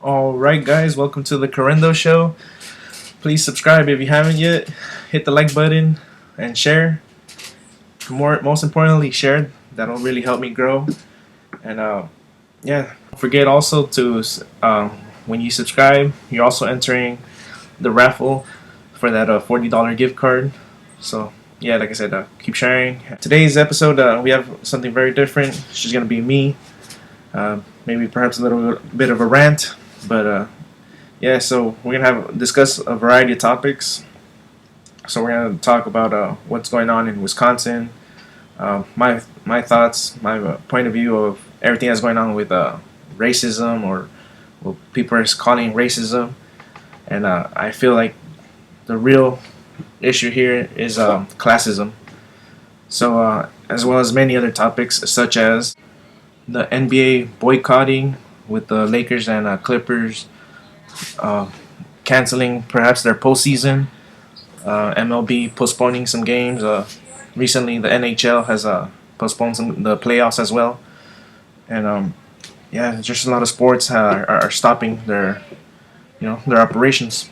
Alright, guys, welcome to the Carrendo Show. Please subscribe if you haven't yet. Hit the like button and share. Most importantly, share. That'll really help me grow. And yeah, don't forget also to when you subscribe, you're also entering the raffle for that $40 gift card. So yeah, like I said, keep sharing. Today's episode, we have something very different. It's just gonna be me. Maybe perhaps a little bit of a rant, but yeah, so we're gonna have discuss a variety of topics. So we're gonna talk about what's going on in Wisconsin, my thoughts, my point of view of everything that's going on with racism, or what people are calling racism, and I feel like the real issue here is classism. So as well as many other topics such as the NBA boycotting with the Lakers and Clippers uh, canceling perhaps their postseason. MLB postponing some games. Recently, the NHL has postponed the playoffs as well, and yeah, just a lot of sports are stopping their operations,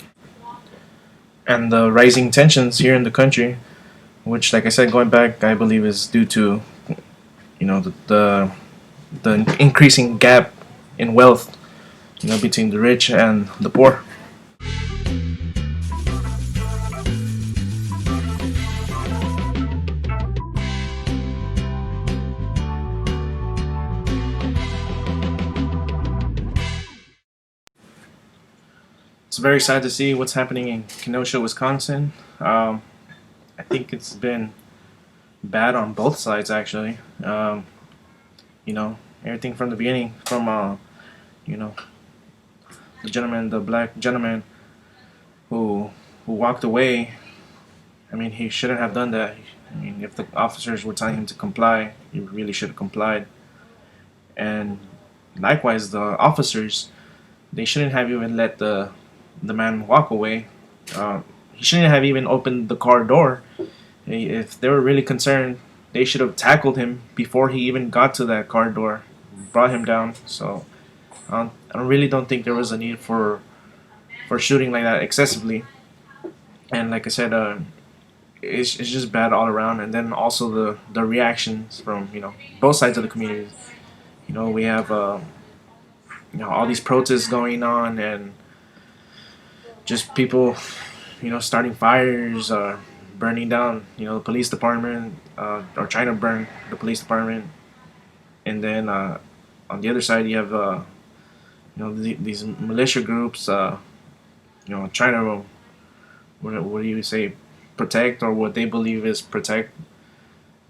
and the rising tensions here in the country, which, like I said, going back, I believe is due to the increasing gap in wealth, between the rich and the poor. It's very sad to see what's happening in Kenosha, Wisconsin. I think it's been bad on both sides, actually. Everything from the beginning, from you know, the black gentleman who walked away. I mean, he shouldn't have done that. I mean, if the officers were telling him to comply, he really should have complied. And likewise, the officers, they shouldn't have even let the man walk away. He shouldn't have even opened the car door. If they were really concerned, they should have tackled him before he even got to that car door, brought him down. So I really don't think there was a need for shooting like that excessively. And like I said, it's just bad all around. And then also the reactions from both sides of the community. We have all these protests going on, and just people starting fires, burning down the police department, or trying to burn the police department. And then on the other side you have these militia groups, trying to what do you say, protect, or what they believe is protect.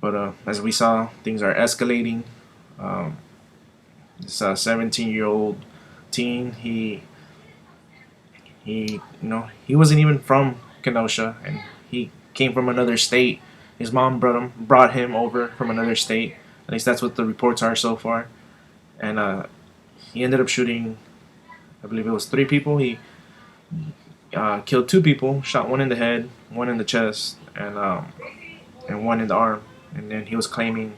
But as we saw, things are escalating. um, this 17-year-old teen, he wasn't even from Kenosha, and he came from another state. His mom brought him over from another state. At least that's what the reports are so far. And he ended up shooting, I believe it was three people. He killed two people, shot one in the head, one in the chest, and one in the arm. And then he was claiming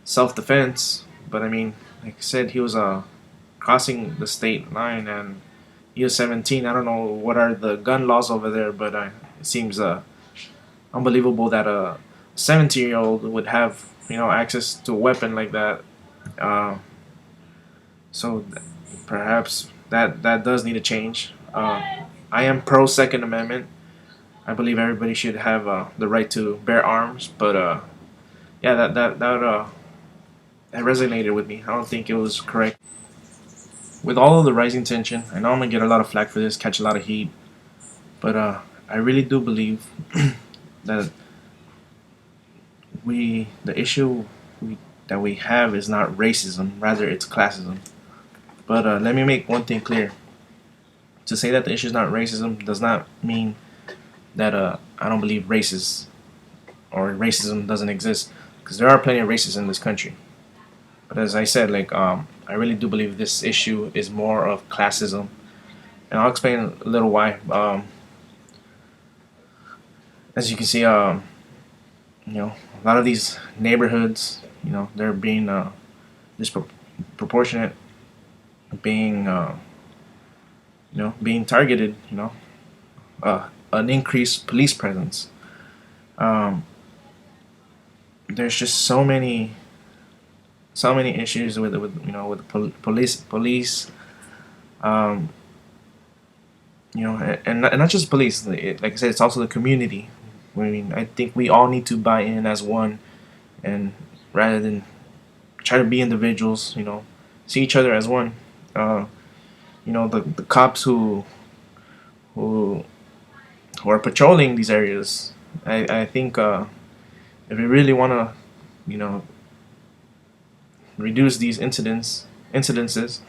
self-defense. But I mean, like I said, he was crossing the state line, and he was 17. I don't know what are the gun laws over there, but it seems unbelievable that a 17-year-old would have access to a weapon like that. Uh, so perhaps that does need to change. I am pro Second Amendment. I believe everybody should have the right to bear arms, but yeah, that resonated with me. I don't think it was correct. With all of the rising tension, I know I'm gonna get a lot of flack for this, catch a lot of heat, but I really do believe that the issue that we have is not racism, rather it's classism. But let me make one thing clear: to say that the issue is not racism does not mean that I don't believe races or racism doesn't exist, because there are plenty of racists in this country. But as I said, like I really do believe this issue is more of classism, and I'll explain a little why. As you can see, a lot of these neighborhoods, they're being disproportionate, being being targeted. An increased police presence. Um, there's just so many issues with police. Um, and not just police. Like I said, it's also the community. I mean, I think we all need to buy in as one, and rather than try to be individuals, see each other as one. Uh, the cops who who are patrolling these areas. I think if we really want to, you know, reduce these incidences,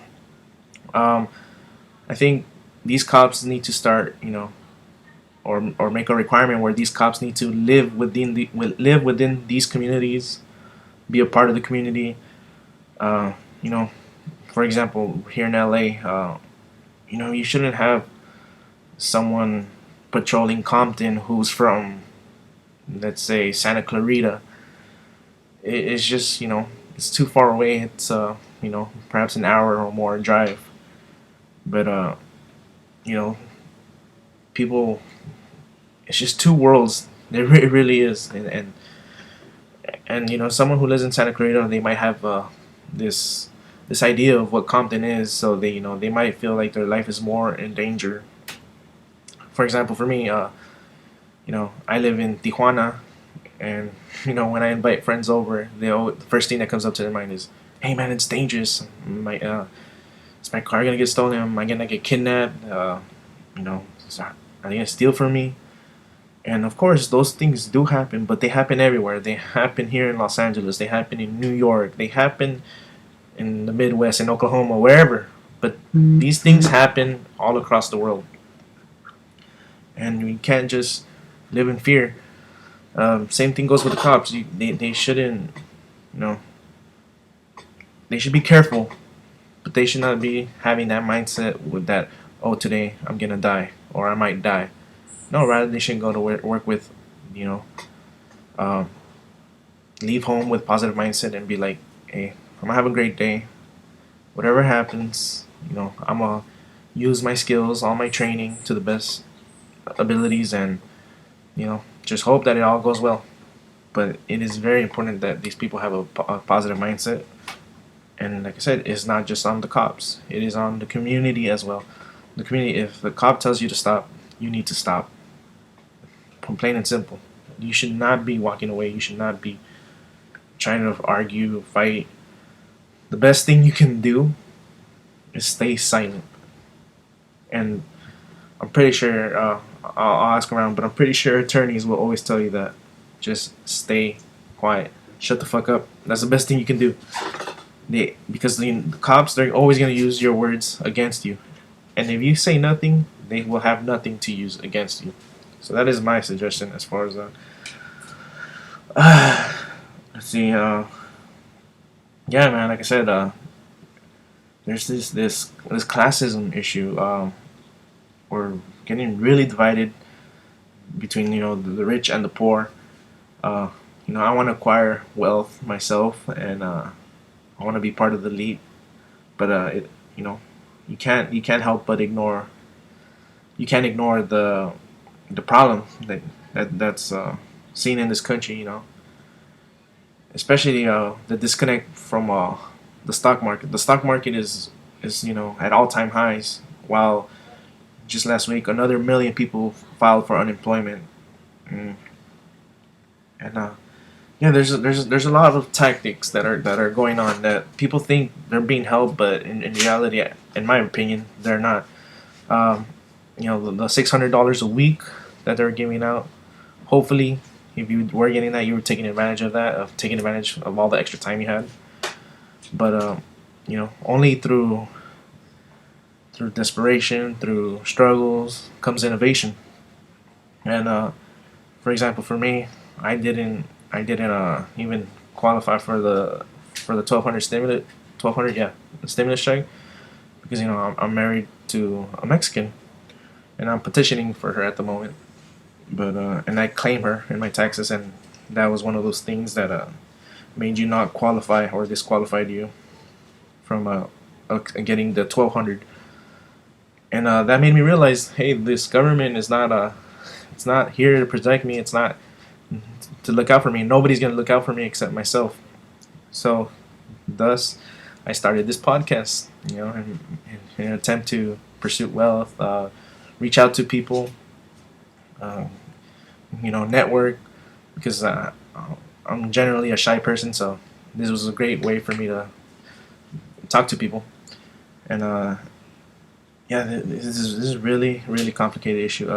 um, I think these cops need to start, or make a requirement where these cops need to live within these communities, be a part of the community. Uh, you know, for example, here in LA, you shouldn't have someone patrolling Compton who's from, let's say, Santa Clarita. It's just, it's too far away. It's perhaps an hour or more drive. But you know, people, it's just two worlds. It really is. And someone who lives in Santa Clarita, they might have this this idea of what Compton is, so they might feel like their life is more in danger. For example, for me, I live in Tijuana, and when I invite friends over, the first thing that comes up to their mind is, "Hey man, it's dangerous. Is my car gonna get stolen? Am I gonna get kidnapped? You know, are they gonna steal from me?" And of course, those things do happen, but they happen everywhere. They happen here in Los Angeles. They happen in New York. They happen in the Midwest, in Oklahoma, wherever. But these things happen all across the world, and we can't just live in fear. Same thing goes with the cops. They shouldn't, you know, they should be careful, but they should not be having that mindset with that. Oh, today I'm gonna die, or I might die. No, rather they should go to work with, you know, um, leave home with positive mindset and be like, hey, I'm gonna have a great day. Whatever happens, I'm gonna use my skills, all my training to the best abilities, and just hope that it all goes well. But it is very important that these people have a positive mindset. And like I said, it's not just on the cops; it is on the community as well. The community. If the cop tells you to stop, you need to stop. Plain and simple. You should not be walking away. You should not be trying to argue, fight. The best thing you can do is stay silent. And I'm pretty sure, I'll ask around, but I'm pretty sure attorneys will always tell you that. Just stay quiet. Shut the fuck up. That's the best thing you can do. Because the cops, they're always going to use your words against you. And if you say nothing, they will have nothing to use against you. So that is my suggestion as far as that. Let's see. Yeah, man. Like I said, there's this classism issue. We're getting really divided between the rich and the poor. Uh, I want to acquire wealth myself, and I want to be part of the elite. But you can't help but ignore. You can't ignore the problem that's seen in this country. Especially the disconnect from the stock market. The stock market is at all time highs, while just last week another million people filed for unemployment. Mm. And yeah, there's a lot of tactics that are going on that people think they're being helped, but in reality, in my opinion, they're not. Um, the $600 a week that they're giving out. Hopefully, if you were getting that, you were taking advantage of that, of taking advantage of all the extra time you had. But only through desperation, through struggles, comes innovation. And for example, for me, I didn't even qualify for the 1200 stimulus 1200 yeah, the stimulus check, because I'm married to a Mexican, and I'm petitioning for her at the moment. But and I claim her in my taxes, and that was one of those things that made you not qualify or disqualified you from getting the 1200. And that made me realize, hey, this government is not it's not here to protect me. It's not to look out for me. Nobody's gonna look out for me except myself. So, thus, I started this podcast. In an attempt to pursue wealth, reach out to people, uh, network, because I'm generally a shy person. So this was a great way for me to talk to people. And yeah, this is really really complicated issue.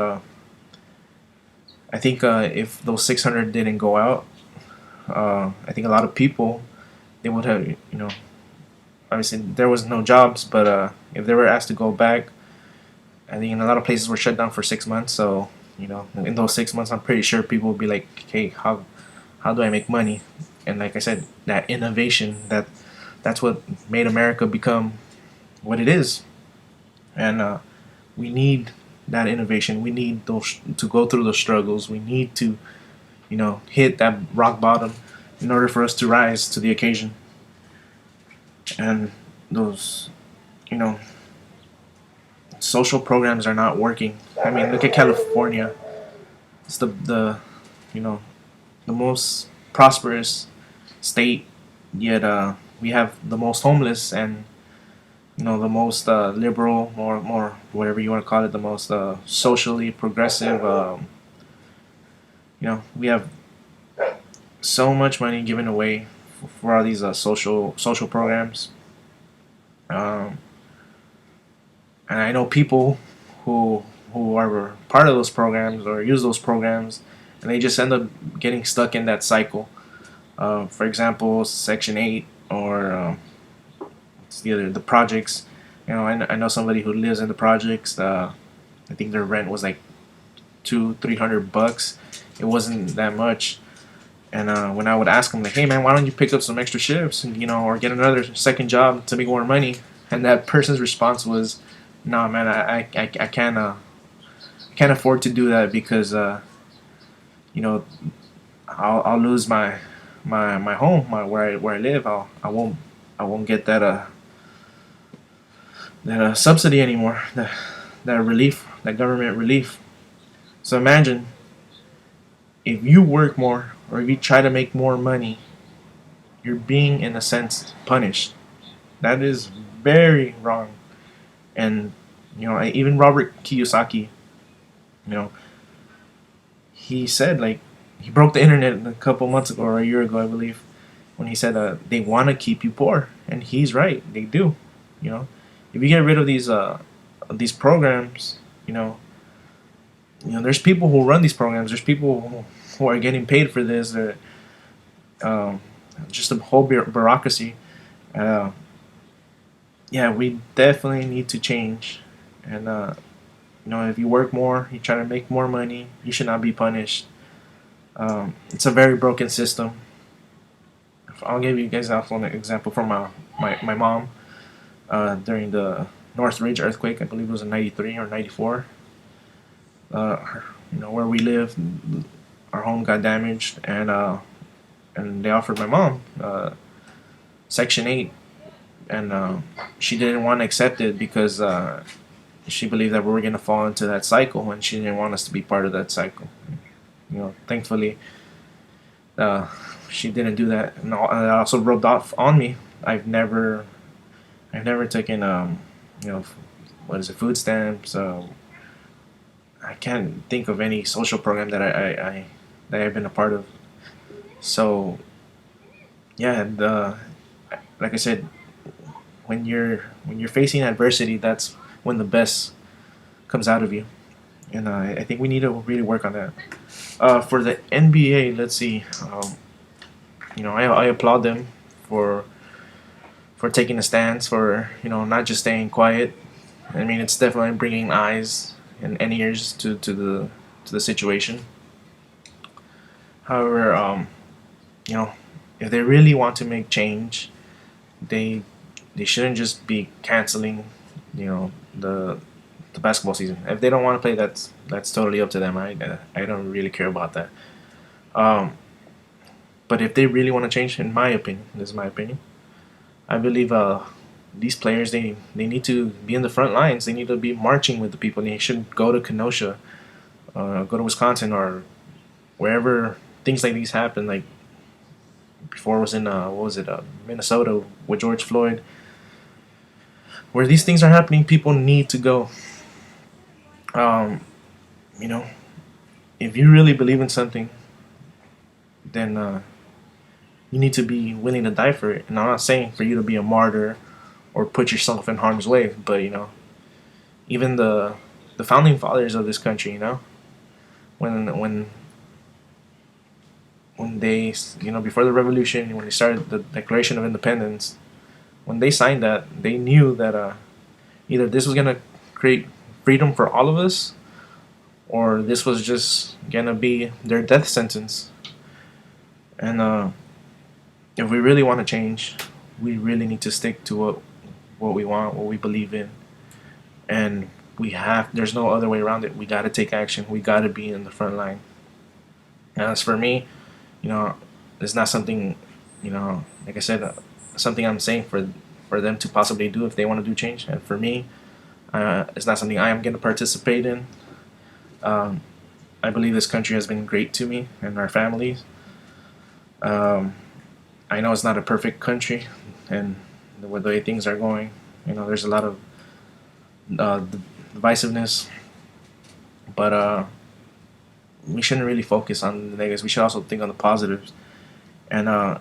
I think if those 600 didn't go out, I think a lot of people, they would have, obviously there was no jobs, but if they were asked to go back, I think in a lot of places were shut down for 6 months. So in those 6 months, I'm pretty sure people would be like, hey, how do I make money? And like I said, that innovation, that's what made America become what it is. And we need that innovation. We need those to go through those struggles. We need to, hit that rock bottom in order for us to rise to the occasion. And those, you know, social programs are not working. I mean, look at California. It's the you know the most prosperous state, yet we have the most homeless and the most liberal, more whatever you want to call it, the most socially progressive. We have so much money given away for all these social programs. Um, and I know people who are part of those programs or use those programs, and they just end up getting stuck in that cycle. For example, Section 8 or it's the projects. I know somebody who lives in the projects. I think their rent was like 200-300 bucks. It wasn't that much. And when I would ask them, like, hey man, why don't you pick up some extra shifts, and, or get another second job to make more money? And that person's response was, no man, I can't afford to do that because you know I'll lose my home, where I live. I won't get that subsidy anymore, that relief, that government relief. So imagine if you work more or if you try to make more money, you're being, in a sense, punished. That is very wrong. And even Robert Kiyosaki, you know, he said, like, he broke the internet a couple months ago or a year ago, I believe, when he said they want to keep you poor, and he's right. They do. You know, if you get rid of these programs, there's people who run these programs. There's people who are getting paid for this. Um, just a whole bureaucracy. Uh, yeah, we definitely need to change. And if you work more, you try to make more money, you should not be punished. It's a very broken system. I'll give you guys an example from my mom during the Northridge earthquake. I believe it was in '93 or '94. Where we live, our home got damaged, and they offered my mom Section 8, and she didn't want to accept it because she believed that we were going to fall into that cycle, and she didn't want us to be part of that cycle. Thankfully, she didn't do that, and it also rubbed off on me. I've never taken what is it, food stamps. I can't think of any social program that I've been a part of. So yeah, like I said, when you're facing adversity, that's when the best comes out of you, and I think we need to really work on that. For the NBA, let's see. I applaud them for taking a stance, for not just staying quiet. I mean, it's definitely bringing eyes and ears to the situation. However, you know, if they really want to make change, they they shouldn't just be canceling, the basketball season. If they don't want to play, that's totally up to them. I don't really care about that. Um, but if they really want to change, in my opinion, this is my opinion, I believe these players, they need to be in the front lines. They need to be marching with the people. They should go to Kenosha, go to Wisconsin, or wherever things like these happen. Like before, it was in what was it, Minnesota with George Floyd, where these things are happening. People need to go. Um, you know, if you really believe in something, then you need to be willing to die for it. And I'm not saying for you to be a martyr or put yourself in harm's way, but even the founding fathers of this country, when they, before the revolution, when they started the Declaration of Independence, when they signed that, they knew that either this was gonna create freedom for all of us, or this was just gonna be their death sentence. And if we really want to change, we really need to stick to what we want, what we believe in, and there's no other way around it. We got to take action. We got to be in the front line. And as for me, it's not something, like I said, something I'm saying for them to possibly do if they want to do change. And for me, it's not something I am going to participate in. I believe this country has been great to me and our families. I know it's not a perfect country, and the way things are going, there's a lot of divisiveness, but we shouldn't really focus on the negatives. We should also think on the positives. And I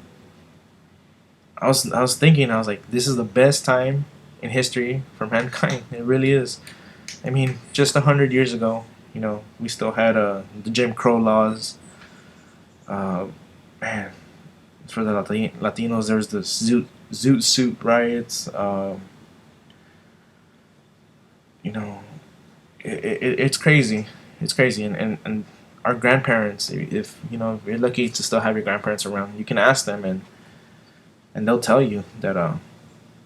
was thinking, I was like, this is the best time in history for mankind. It really is. I mean, just 100 years ago, we still had the Jim Crow laws. Man, for the Latinos, there's the Zoot Suit riots. It's crazy. It's crazy, and our grandparents, if you're lucky to still have your grandparents around, you can ask them, and they'll tell you that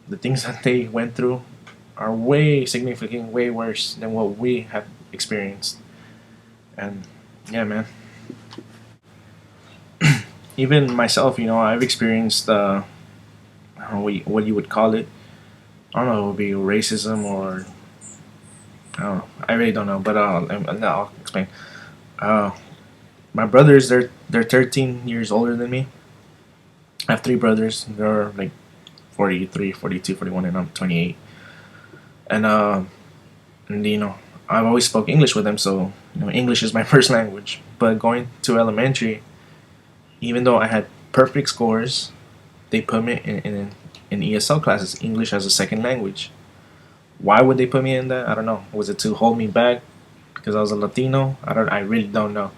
the things that they went through are way significantly way worse than what we have experienced. And yeah, man. Even myself, I've experienced I don't know what you would call it. I don't know, it would be racism or I don't know. I really don't know, but no, I'll explain. Uh, my brothers, they're 13 years older than me. I have three brothers. They're like 43, 42, 41, and I'm 28. And I've always spoke English with them, so English is my first language. But going to elementary, even though I had perfect scores, they put me in ESL classes, English as a second language. Why would they put me in that? I don't know. Was it to hold me back because I was a Latino? I really don't know.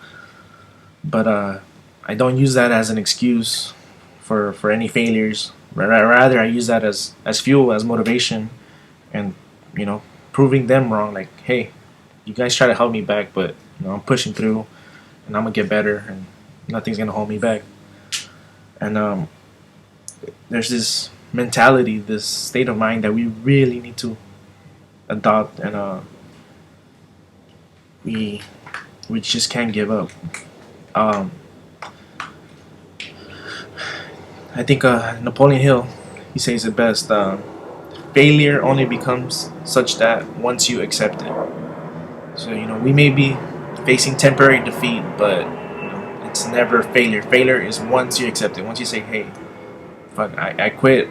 But I don't use that as an excuse for any failures. Rather, I use that as fuel, as motivation, and proving them wrong. Like, hey, you guys try to help me back, but I'm pushing through, and I'm gonna get better, and nothing's gonna hold me back. And there's this mentality, this state of mind that we really need to adopt, and we just can't give up. Um, I think Napoleon Hill, he says it best. Failure only becomes such that once you accept it. So we may be facing temporary defeat, but it's never failure. Failure is once you accept it. Once you say, "Hey, fuck, I quit.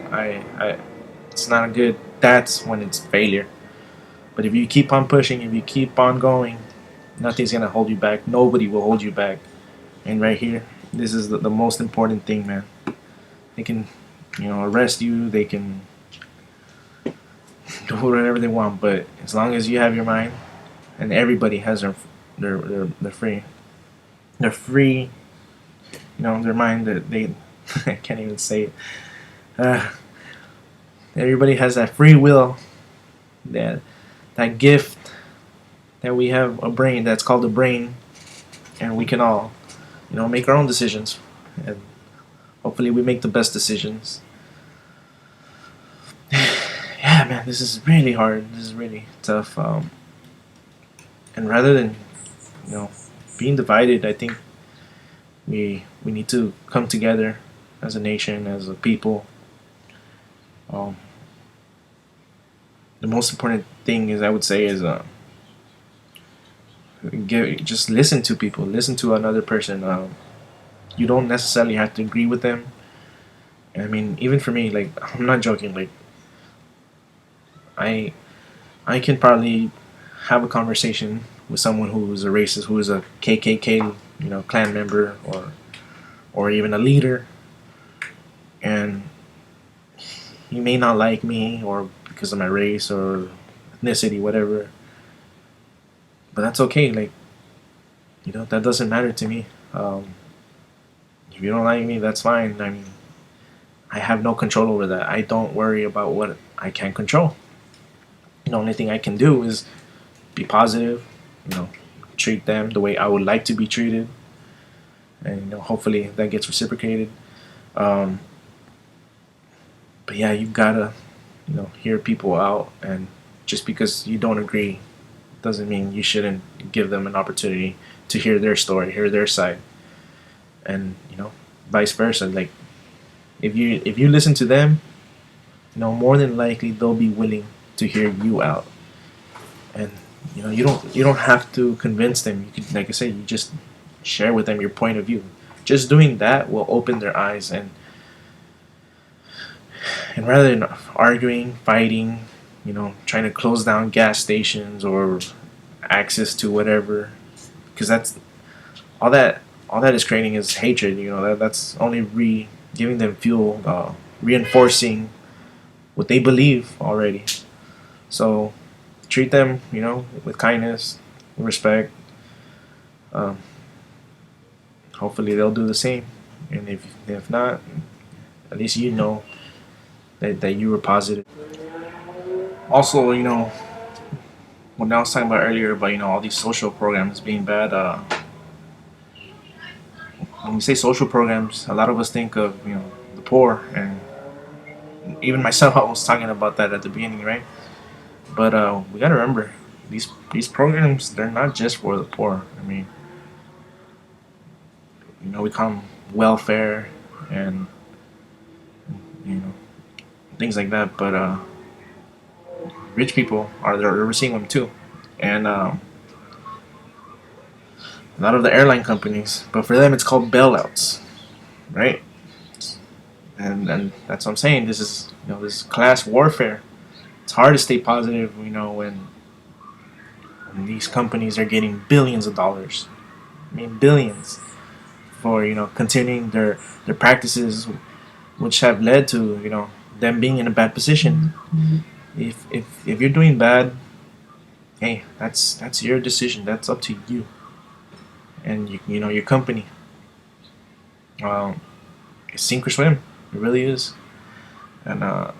It's not good." That's when it's failure. But if you keep on pushing, if you keep on going, nothing's gonna hold you back. Nobody will hold you back. And right here, this is the most important thing, man. They can, arrest you. They can do whatever they want, but as long as you have your mind, and everybody has they're free. They're free. Their mind that they I can't even say it. Everybody has that free will, that gift that we have, a brain that's called a brain, and we can all make our own decisions, and hopefully we make the best decisions. Yeah, man, this is really hard. This is really tough. And rather than being divided, I think we need to come together as a nation, as a people. Um, the most important thing is, I would say, is just listen to people, listen to another person. You don't necessarily have to agree with them. I mean, even for me, like, I'm not joking. Like, I I can probably have a conversation with someone who's a racist, who is a KKK, clan member, or even a leader, and he may not like me, or because of my race or ethnicity, whatever. But that's okay. Like, that doesn't matter to me. If you don't like me, that's fine. I mean, I have no control over that. I don't worry about what I can't control. The only thing I can do is be positive, you know, treat them the way I would like to be treated, and hopefully that gets reciprocated. Um, but yeah, you've gotta, hear people out, and just because you don't agree doesn't mean you shouldn't give them an opportunity to hear their story, hear their side, and vice versa. Like, if you listen to them, more than likely they'll be willing to hear you out, and you don't have to convince them. You could, like I said, you just share with them your point of view. Just doing that will open their eyes, and rather than arguing, fighting, trying to close down gas stations or access to whatever, because that's all that all that is creating is hatred. That's only giving them fuel, reinforcing what they believe already. So treat them, with kindness, respect. Um, Hopefully they'll do the same, and if not, at least that you were positive. Also, when I was talking about earlier about all these social programs being bad. When we say social programs, a lot of us think of the poor, and even myself, I was talking about that at the beginning, right? But we gotta remember, these programs, they're not just for the poor. I mean, we call them welfare and you know things like that, but rich people they're receiving them too, and a lot of the airline companies. But for them, it's called bailouts, right? And that's what I'm saying. This is this is class warfare. It's hard to stay positive, when these companies are getting billions of dollars. I mean, billions for continuing their practices, which have led to them being in a bad position. If you're doing bad, hey, that's your decision. That's up to you and your company. Um, it's sink or swim. It really is. And I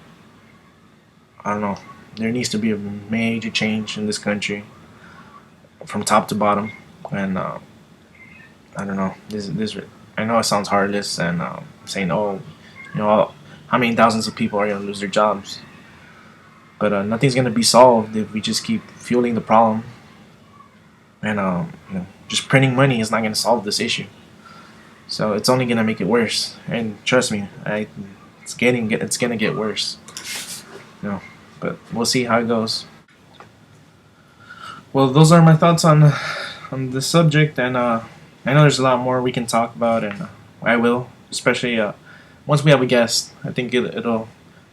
don't know. There needs to be a major change in this country from top to bottom. And I don't know. This I know it sounds heartless and saying, oh, how many thousands of people are going to lose their jobs? But nothing's going to be solved if we just keep fueling the problem. And just printing money is not going to solve this issue. So it's only going to make it worse. And trust me, it's going to get worse. But we'll see how it goes. Well, those are my thoughts on this subject, and I know there's a lot more we can talk about, and I will, especially once we have a guest. I think it'll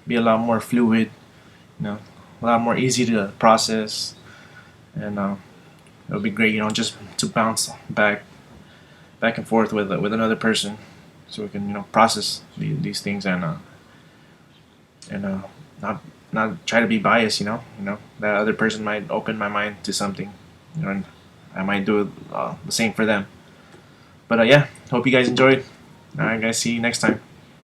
be a lot more fluid, a lot more easy to process, and it'll be great, just to bounce back and forth with another person, so we can process these things, and not try to be biased. That other person might open my mind to something, and I might do the same for them. But yeah, hope you guys enjoyed. All right, guys, see you next time.